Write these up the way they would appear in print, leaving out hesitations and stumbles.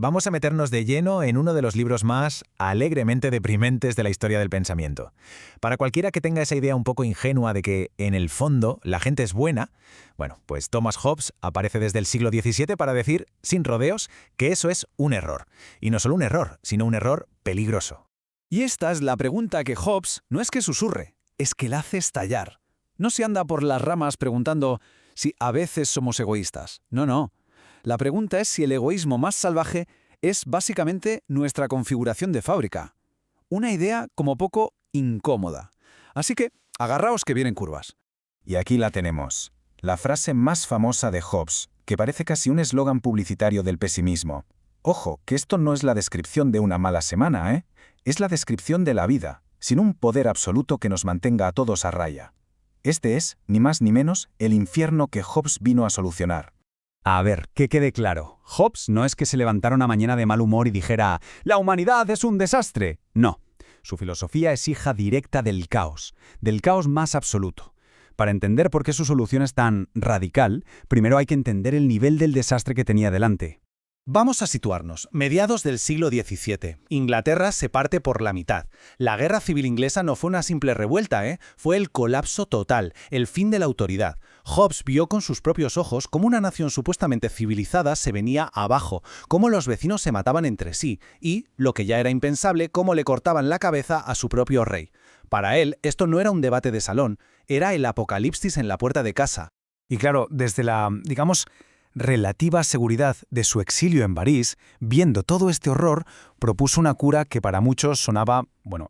vamos a meternos de lleno en uno de los libros más alegremente deprimentes de la historia del pensamiento. Para cualquiera que tenga esa idea un poco ingenua de que, en el fondo, la gente es buena, bueno, pues Thomas Hobbes aparece desde el siglo XVII para decir, sin rodeos, que eso es un error. Y no solo un error, sino un error peligroso. Y esta es la pregunta que Hobbes no es que susurre, es que la hace estallar. No se anda por las ramas preguntando si a veces somos egoístas. No. La pregunta es si el egoísmo más salvaje es básicamente nuestra configuración de fábrica. Una idea como poco incómoda. Así que, agarraos que vienen curvas. Y aquí la tenemos. La frase más famosa de Hobbes, que parece casi un eslogan publicitario del pesimismo. Ojo, que esto no es la descripción de una mala semana, ¿eh? Es la descripción de la vida, sin un poder absoluto que nos mantenga a todos a raya. Este es, ni más ni menos, el infierno que Hobbes vino a solucionar. A ver, que quede claro. Hobbes no es que se levantara una mañana de mal humor y dijera «¡La humanidad es un desastre!». No. Su filosofía es hija directa del caos más absoluto. Para entender por qué su solución es tan radical, primero hay que entender el nivel del desastre que tenía delante. Vamos a situarnos. Mediados del siglo XVII. Inglaterra se parte por la mitad. La guerra civil inglesa no fue una simple revuelta, fue el colapso total, el fin de la autoridad. Hobbes vio con sus propios ojos cómo una nación supuestamente civilizada se venía abajo, cómo los vecinos se mataban entre sí y, lo que ya era impensable, cómo le cortaban la cabeza a su propio rey. Para él, esto no era un debate de salón, era el apocalipsis en la puerta de casa. Y claro, desde la, relativa seguridad de su exilio en París, viendo todo este horror, propuso una cura que para muchos sonaba,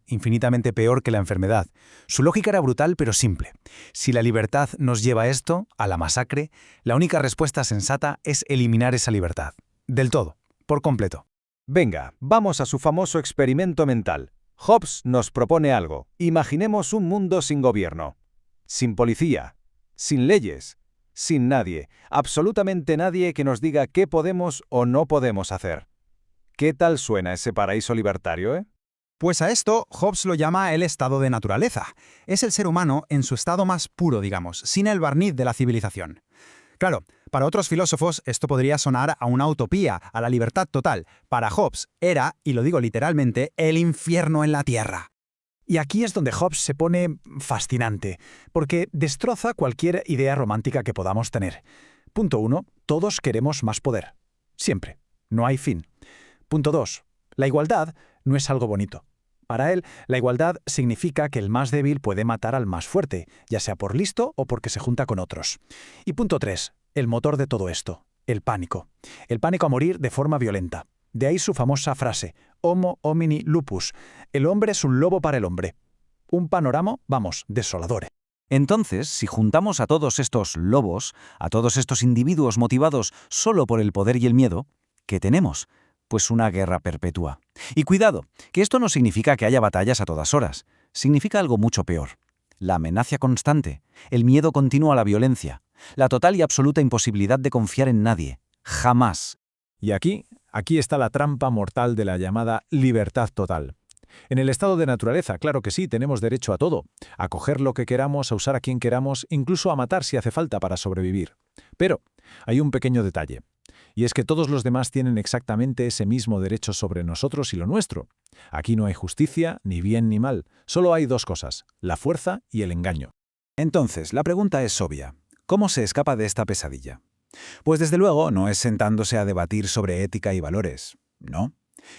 infinitamente peor que la enfermedad. Su lógica era brutal pero simple. Si la libertad nos lleva a esto, a la masacre, la única respuesta sensata es eliminar esa libertad. Del todo, por completo. Venga, vamos a su famoso experimento mental. Hobbes nos propone algo. Imaginemos un mundo sin gobierno, sin policía, sin leyes, sin nadie, absolutamente nadie que nos diga qué podemos o no podemos hacer. ¿Qué tal suena ese paraíso libertario, eh? Pues a esto Hobbes lo llama el estado de naturaleza. Es el ser humano en su estado más puro, sin el barniz de la civilización. Claro, para otros filósofos esto podría sonar a una utopía, a la libertad total. Para Hobbes era, y lo digo literalmente, el infierno en la tierra. Y aquí es donde Hobbes se pone fascinante, porque destroza cualquier idea romántica que podamos tener. Punto 1. Todos queremos más poder. Siempre. No hay fin. Punto 2. La igualdad no es algo bonito. Para él, la igualdad significa que el más débil puede matar al más fuerte, ya sea por listo o porque se junta con otros. Y punto 3. El motor de todo esto. El pánico. El pánico a morir de forma violenta. De ahí su famosa frase, Homo homini lupus, el hombre es un lobo para el hombre. Un panorama, desolador. Entonces, si juntamos a todos estos lobos, a todos estos individuos motivados solo por el poder y el miedo, ¿qué tenemos? Pues una guerra perpetua. Y cuidado, que esto no significa que haya batallas a todas horas. Significa algo mucho peor. La amenaza constante, el miedo continuo a la violencia, la total y absoluta imposibilidad de confiar en nadie. Jamás. Y aquí está la trampa mortal de la llamada libertad total. En el estado de naturaleza, claro que sí, tenemos derecho a todo, a coger lo que queramos, a usar a quien queramos, incluso a matar si hace falta para sobrevivir. Pero hay un pequeño detalle, y es que todos los demás tienen exactamente ese mismo derecho sobre nosotros y lo nuestro. Aquí no hay justicia, ni bien ni mal, solo hay dos cosas, la fuerza y el engaño. Entonces, la pregunta es obvia. ¿Cómo se escapa de esta pesadilla? Pues desde luego no es sentándose a debatir sobre ética y valores, no.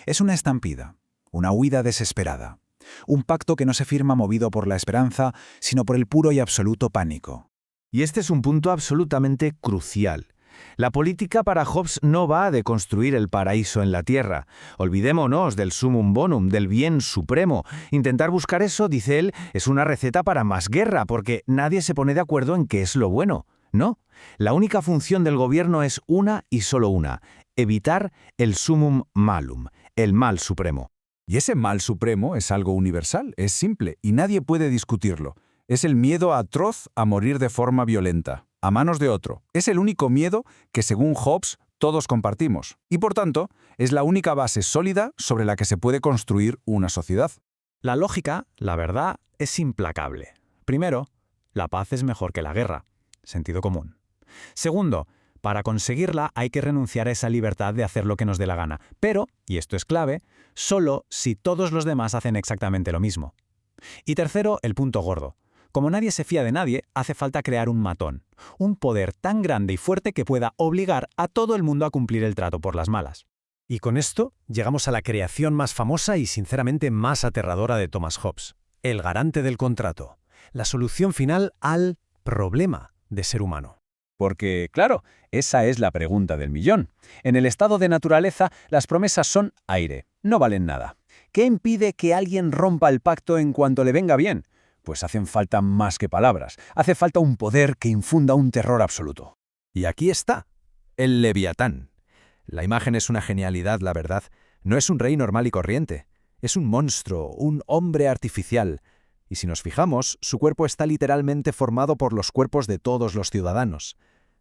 Es una estampida, una huida desesperada, un pacto que no se firma movido por la esperanza, sino por el puro y absoluto pánico. Y este es un punto absolutamente crucial. La política para Hobbes no va de construir el paraíso en la tierra. Olvidémonos del sumum bonum, del bien supremo. Intentar buscar eso, dice él, es una receta para más guerra, porque nadie se pone de acuerdo en qué es lo bueno. No, la única función del gobierno es una y solo una, evitar el sumum malum, el mal supremo. Y ese mal supremo es algo universal, es simple, y nadie puede discutirlo. Es el miedo atroz a morir de forma violenta, a manos de otro. Es el único miedo que, según Hobbes, todos compartimos. Y por tanto, es la única base sólida sobre la que se puede construir una sociedad. La lógica, la verdad, es implacable. Primero, la paz es mejor que la guerra. Sentido común. Segundo, Para conseguirla hay que renunciar a esa libertad de hacer lo que nos dé la gana. Pero, y esto es clave, solo si todos los demás hacen exactamente lo mismo. Y tercero, el punto gordo. Como nadie se fía de nadie, hace falta crear un matón. Un poder tan grande y fuerte que pueda obligar a todo el mundo a cumplir el trato por las malas. Y con esto llegamos a la creación más famosa y sinceramente más aterradora de Thomas Hobbes. El garante del contrato. La solución final al problema de ser humano. Porque, claro, esa es la pregunta del millón. En el estado de naturaleza, las promesas son aire, no valen nada. ¿Qué impide que alguien rompa el pacto en cuanto le venga bien? Pues hacen falta más que palabras. Hace falta un poder que infunda un terror absoluto. Y aquí está, el Leviatán. La imagen es una genialidad, la verdad. No es un rey normal y corriente. Es un monstruo, un hombre artificial. Y si nos fijamos, su cuerpo está literalmente formado por los cuerpos de todos los ciudadanos.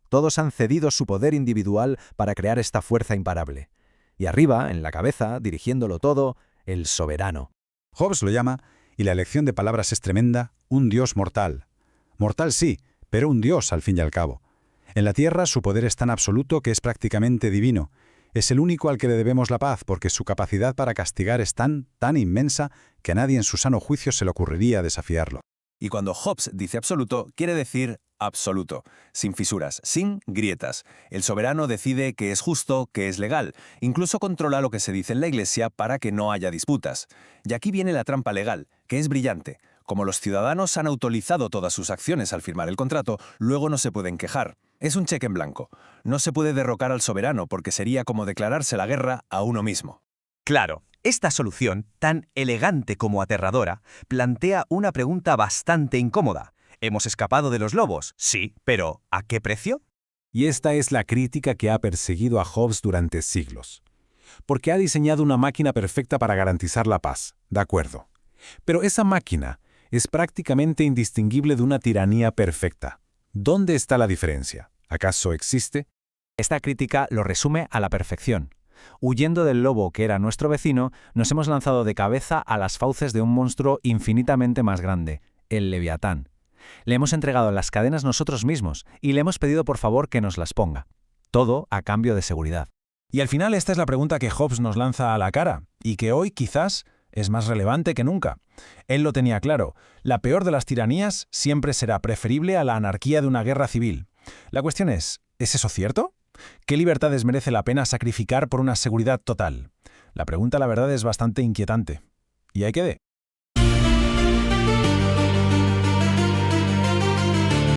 Todos han cedido su poder individual para crear esta fuerza imparable. Y arriba, en la cabeza, dirigiéndolo todo, el soberano. Hobbes lo llama, y la elección de palabras es tremenda, un dios mortal. Mortal sí, pero un dios al fin y al cabo. En la tierra su poder es tan absoluto que es prácticamente divino. Es el único al que le debemos la paz porque su capacidad para castigar es tan inmensa que a nadie en su sano juicio se le ocurriría desafiarlo. Y cuando Hobbes dice absoluto, quiere decir absoluto, sin fisuras, sin grietas. El soberano decide que es justo, que es legal, incluso controla lo que se dice en la Iglesia para que no haya disputas. Y aquí viene la trampa legal, que es brillante. Como los ciudadanos han autorizado todas sus acciones al firmar el contrato, luego no se pueden quejar. Es un cheque en blanco. No se puede derrocar al soberano porque sería como declararse la guerra a uno mismo. Claro, esta solución, tan elegante como aterradora, plantea una pregunta bastante incómoda. ¿Hemos escapado de los lobos? Sí, pero ¿a qué precio? Y esta es la crítica que ha perseguido a Hobbes durante siglos. Porque ha diseñado una máquina perfecta para garantizar la paz, de acuerdo. Pero esa máquina es prácticamente indistinguible de una tiranía perfecta. ¿Dónde está la diferencia? ¿Acaso existe? Esta crítica lo resume a la perfección. Huyendo del lobo que era nuestro vecino, nos hemos lanzado de cabeza a las fauces de un monstruo infinitamente más grande, el Leviatán. Le hemos entregado las cadenas nosotros mismos y le hemos pedido por favor que nos las ponga. Todo a cambio de seguridad. Y al final esta es la pregunta que Hobbes nos lanza a la cara, y que hoy quizás es más relevante que nunca. Él lo tenía claro, la peor de las tiranías siempre será preferible a la anarquía de una guerra civil. La cuestión ¿es eso cierto? ¿Qué libertades merece la pena sacrificar por una seguridad total? La pregunta, la verdad, es bastante inquietante. Y ahí quedé.